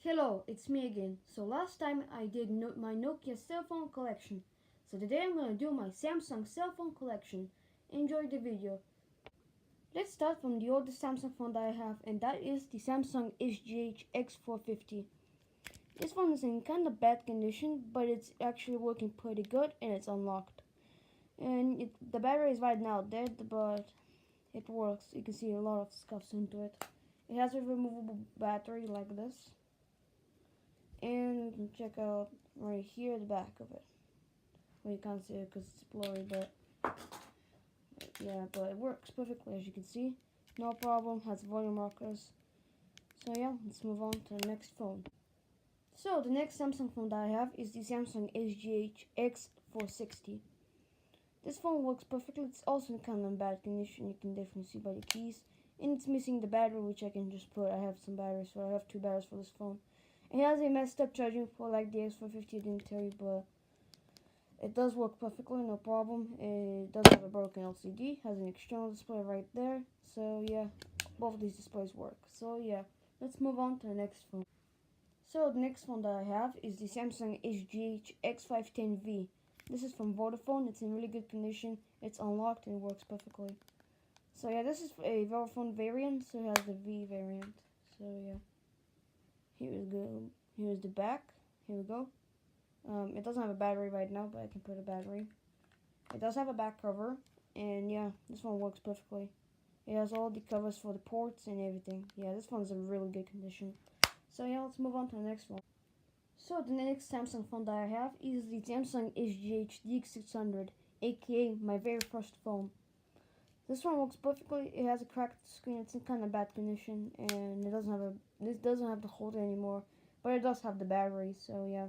Hello, it's me again. So last time I did my Nokia cell phone collection. So today I'm gonna do my Samsung cell phone collection. Enjoy the video. Let's start from the oldest Samsung phone that I have, and that is the Samsung SGH X450. This phone is in kind of bad condition, but it's actually working pretty good and it's unlocked. And the battery is right now dead, but it works. You can see a lot of scuffs into it. It has a removable battery like this. And you can check out right here the back of it. Well, you can't see it because it's blurry, but yeah, but it works perfectly as you can see. No problem, has volume markers. So yeah, let's move on to the next phone. So the next Samsung phone that I have is the Samsung SGH X460. This phone works perfectly. It's also in kind of bad condition. You can definitely see by the keys. And it's missing the battery, which I can just put. I have some batteries, so I have 2 batteries for this phone. It has a messed up charging port like the X450, I didn't tell you, but it does work perfectly, no problem. It does have a broken LCD, has an external display right there. So yeah, both of these displays work. So yeah, let's move on to the next phone. So the next phone that I have is the Samsung SGH X510V. This is from Vodafone. It's in really good condition. It's unlocked and works perfectly. So yeah, this is a Vodafone variant, so it has the V variant. So yeah. Here's the back. Here we go. It doesn't have a battery right now, but I can put a battery. It does have a back cover, and yeah, this one works perfectly. It has all the covers for the ports and everything. Yeah, this one's in really good condition. So yeah, let's move on to the next one. So the next Samsung phone that I have is the Samsung SGH DX600, aka my very first phone. This one works perfectly. It has a cracked screen. It's in kind of bad condition, and this doesn't have the holder anymore, but it does have the battery. So yeah,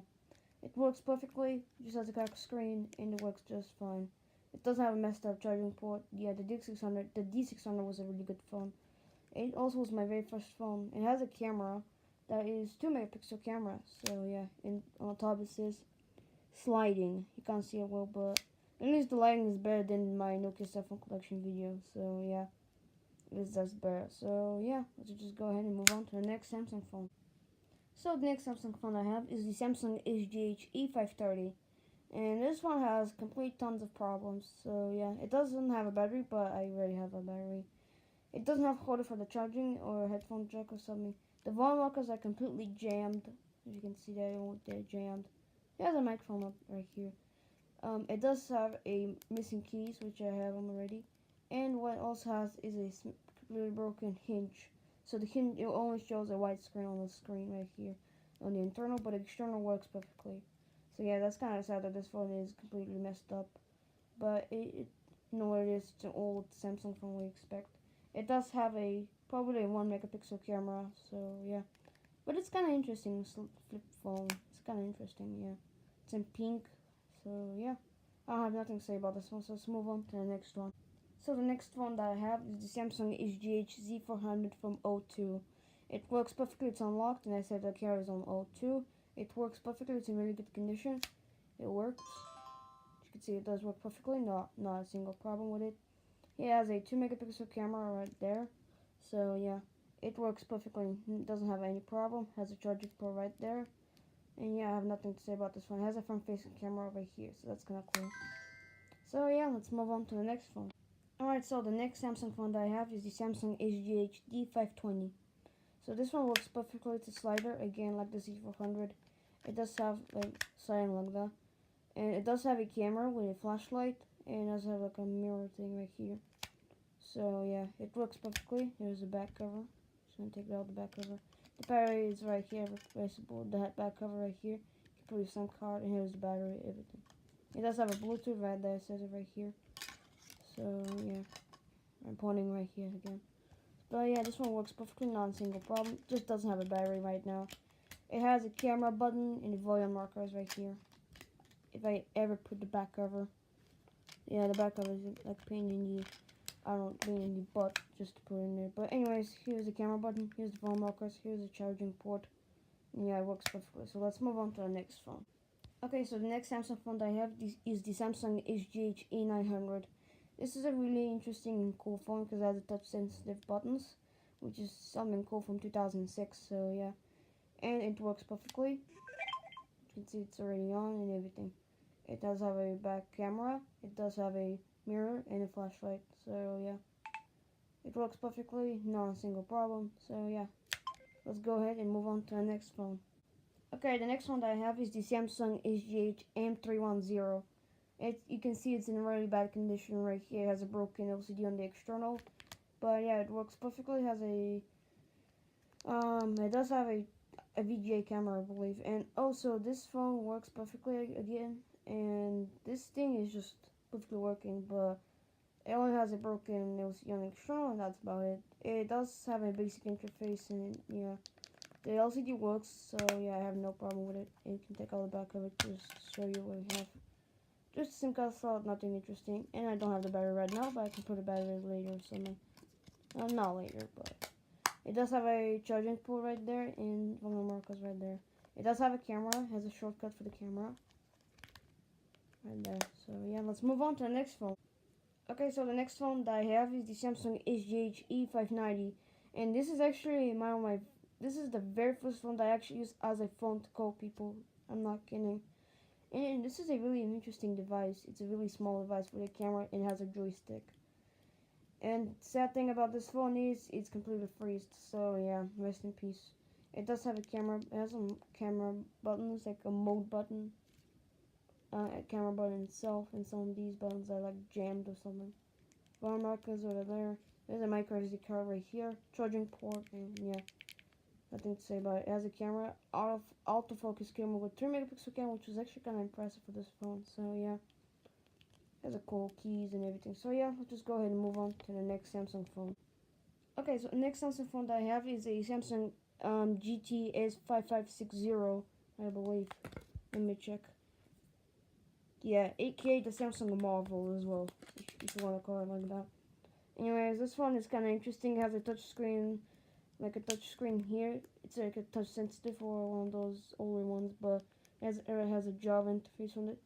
it works perfectly. It just has a cracked screen, and it works just fine. It doesn't have a messed up charging port. Yeah, the D600 was a really good phone. It also was my very first phone. It has a camera that is 2 megapixel camera. So yeah, and on top it says sliding. You can't see it well, but at least the lighting is better than my Nokia cell phone collection video. So yeah, that's better. So yeah, let's just go ahead and move on to the next Samsung phone. So the next Samsung phone I have is the Samsung SGH E530. And this one has complete tons of problems. So yeah, it doesn't have a battery, but I already have a battery. It doesn't have holder for the charging or a headphone jack or something. The volume rockers are completely jammed. As you can see there, they're jammed. There's a microphone up right here. It does have a missing keys, which I have them already. And what it also has is a completely broken hinge. So the hinge, it only shows a white screen on the screen right here on the internal, but the external works perfectly. So yeah, that's kind of sad that this phone is completely messed up. But you know what it is, it's an old Samsung phone we expect. It does have probably a 1 megapixel camera, so yeah. But it's kind of interesting, flip phone. It's kind of interesting, yeah. It's in pink, so yeah. I don't have nothing to say about this one, so let's move on to the next one. So the next one that I have is the Samsung SGH Z400 from O2. It works perfectly, it's unlocked, and I said the camera is on O2. It works perfectly, it's in really good condition. It works. As you can see, it does work perfectly, not a single problem with it. It has a 2 megapixel camera right there. So yeah, it works perfectly. It doesn't have any problem. Has a charging port right there. And yeah, I have nothing to say about this one. It has a front-facing camera over here, so that's kind of cool. So yeah, let's move on to the next phone. Alright, so the next Samsung phone that I have is the Samsung SGH D520. So this one works perfectly. It's a slider, again like the Z400. It does have like sliding like that. And it does have a camera with a flashlight. And it does have like a mirror thing right here. So yeah, it works perfectly. Here's the back cover. Just gonna take out the back cover. The battery is right here, replaceable. The back cover right here. You can put your SIM card, and here's the battery, everything. It does have a Bluetooth right there. It says it right here. So yeah, I'm pointing right here again. But yeah, this one works perfectly, not a single problem. Just doesn't have a battery right now. It has a camera button and the volume markers right here. If I ever put the back cover, yeah, the back cover is like pain in the, I don't pain in the butt just to put in there. But anyways, here's the camera button. Here's the volume markers. Here's the charging port. And yeah, it works perfectly. So let's move on to the next phone. Okay, so the next Samsung phone that I have is the Samsung SGH A900. This is a really interesting and cool phone because it has a touch sensitive buttons, which is something cool from 2006. So yeah, and it works perfectly. You can see it's already on and everything. It does have a back camera, it does have a mirror and a flashlight, so yeah. It works perfectly, not a single problem, so yeah. Let's go ahead and move on to the next phone. Okay, the next one that I have is the Samsung SGH M310. You can see it's in really bad condition right here. It has a broken LCD on the external, but yeah, it works perfectly. It has it does have a VGA camera, I believe, and also this phone works perfectly again. And this thing is just perfectly working, but it only has a broken LCD on the external, and that's about it. It does have a basic interface, and yeah. The LCD works, so yeah, I have no problem with it. And you can take all the back of it just to show you what we have. Just a SIM card slot, nothing interesting. And I don't have the battery right now, but I can put a battery later or something. Not later, but it does have a charging port right there and one of the markers right there. It does have a camera, has a shortcut for the camera. Right there. So yeah, let's move on to the next phone. Okay, so the next phone that I have is the Samsung SGH E590. And this is actually this is the very first phone that I actually use as a phone to call people. I'm not kidding. And this is a really interesting device. It's a really small device with a camera and it has a joystick. And sad thing about this phone is it's completely freezed. So yeah, rest in peace. It does have a camera. It has some camera buttons, like a mode button, a camera button itself, and some of these buttons are like jammed or something. Bar markers over there. There's a micro SD card right here, charging port, and yeah, nothing to say about it. It has a camera, autofocus camera with 3 megapixel camera, which was actually kind of impressive for this phone. So yeah, it has a cool keys and everything. So yeah, let's just go ahead and move on to the next Samsung phone. Okay, so the next Samsung phone that I have is a Samsung GTS5560, I believe. Let me check. Yeah, 8K, the Samsung Marvel as well, if you want to call it like that. Anyways, this one is kind of interesting. It has a touch screen, like a touch screen here. It's like a touch sensitive or one of those older ones, but it has a Java interface on it.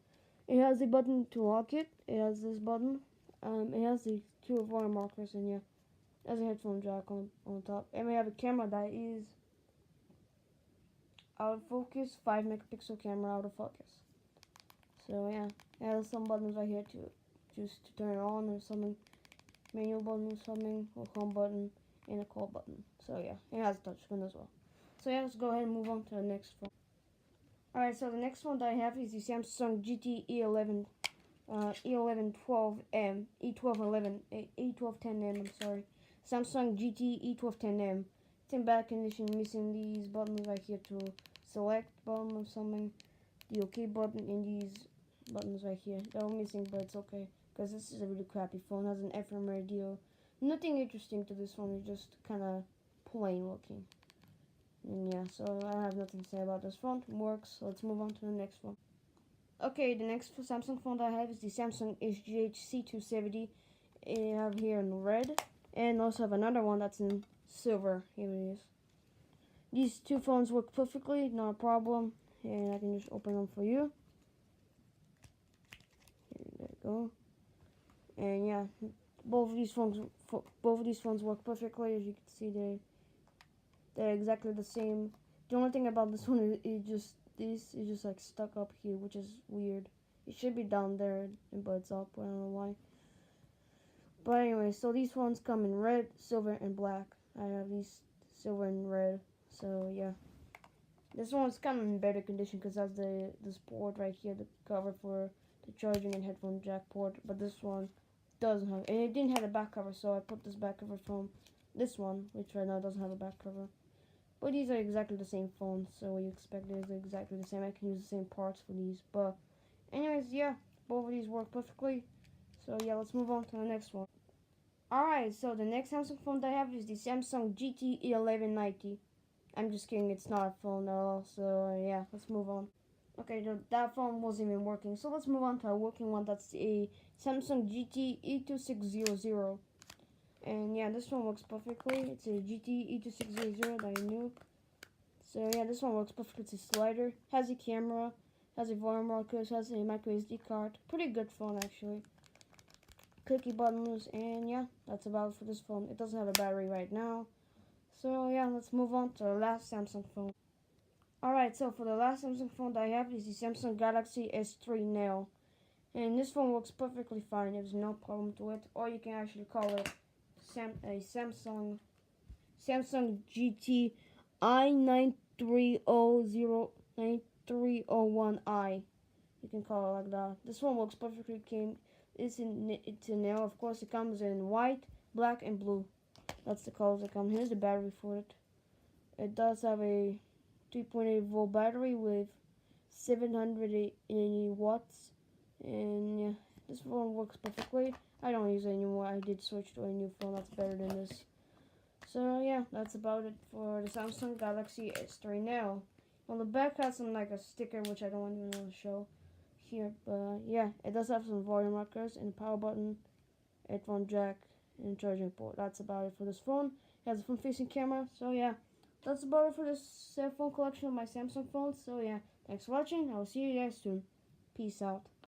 It has a button to lock it. It has this button. It has the two wire markers, and yeah, it has a headphone jack on top. And we have a camera that is out of focus, 5 megapixel camera out of focus. So yeah, it has some buttons right here to just to turn it on or something. Menu button or something, or home button, and a call button. So yeah, it has a touchscreen as well. So yeah, let's go ahead and move on to the next phone. Alright, so the next one that I have is the Samsung GT E11, E1112M, E1211, E1210M, I'm sorry. Samsung GT E1210M. It's in bad condition, missing these buttons right here to select button or something. The OK button and these buttons right here. They're all missing, but it's okay. Because this is a really crappy phone. It has an FM radio. Nothing interesting to this one. It's just kind of plain looking. And yeah, so I have nothing to say about this phone. It works. So let's move on to the next phone. Okay, the next Samsung phone that I have is the Samsung SGH C270. I have here in red. And also have another one that's in silver. Here it is. These two phones work perfectly. Not a problem. And I can just open them for you. There you go. And yeah, both of these phones work perfectly. As you can see, they're exactly the same. The only thing about this one is this is just like stuck up here, which is weird. It should be down there, but it's up. I don't know why. But anyway, so these phones come in red, silver, and black. I have these silver and red. So yeah, this one's kind of in better condition because that's this port right here, the cover for the charging and headphone jack port. But this one doesn't have, and it didn't have a back cover, so I put this back cover from this one, which right now doesn't have a back cover. But these are exactly the same phones, so what you expect is exactly the same. I can use the same parts for these. But anyways, yeah, both of these work perfectly. So yeah, let's move on to the next one. Alright, so the next Samsung phone that I have is the Samsung GT E1190. I'm just kidding, it's not a phone at all. So yeah, let's move on. Okay, that phone wasn't even working. So let's move on to a working one. That's a Samsung GT E2600. And yeah, this one works perfectly. It's a GT E2600 that I knew. So yeah, this one works perfectly. It's a slider, has a camera, has a volume markers, has a micro SD card. Pretty good phone actually. Clicky buttons, and yeah, that's about it for this phone. It doesn't have a battery right now. So yeah, let's move on to our last Samsung phone. Alright, so for the last Samsung phone that I have is the Samsung Galaxy S3 Neo. And this phone works perfectly fine. There's no problem to it. Or you can actually call it a Samsung GT i9301i. You can call it like that. This one works perfectly. It's a Neo. Of course, it comes in white, black, and blue. That's the colors that come. Here's the battery for it. It does have a 3.8 volt battery with 780 watts, and yeah, this phone works perfectly. I don't use it anymore. I did switch to a new phone that's better than this. So yeah, that's about it for the Samsung Galaxy S3 Neo. On the back has some like a sticker which I don't even want to show here, but yeah, it does have some volume markers and a power button, headphone jack, and charging port. That's about it for this phone. It has a front-facing camera, so yeah, that's about it for this phone collection of my Samsung phones. So yeah, thanks for watching. I will see you guys soon. Peace out.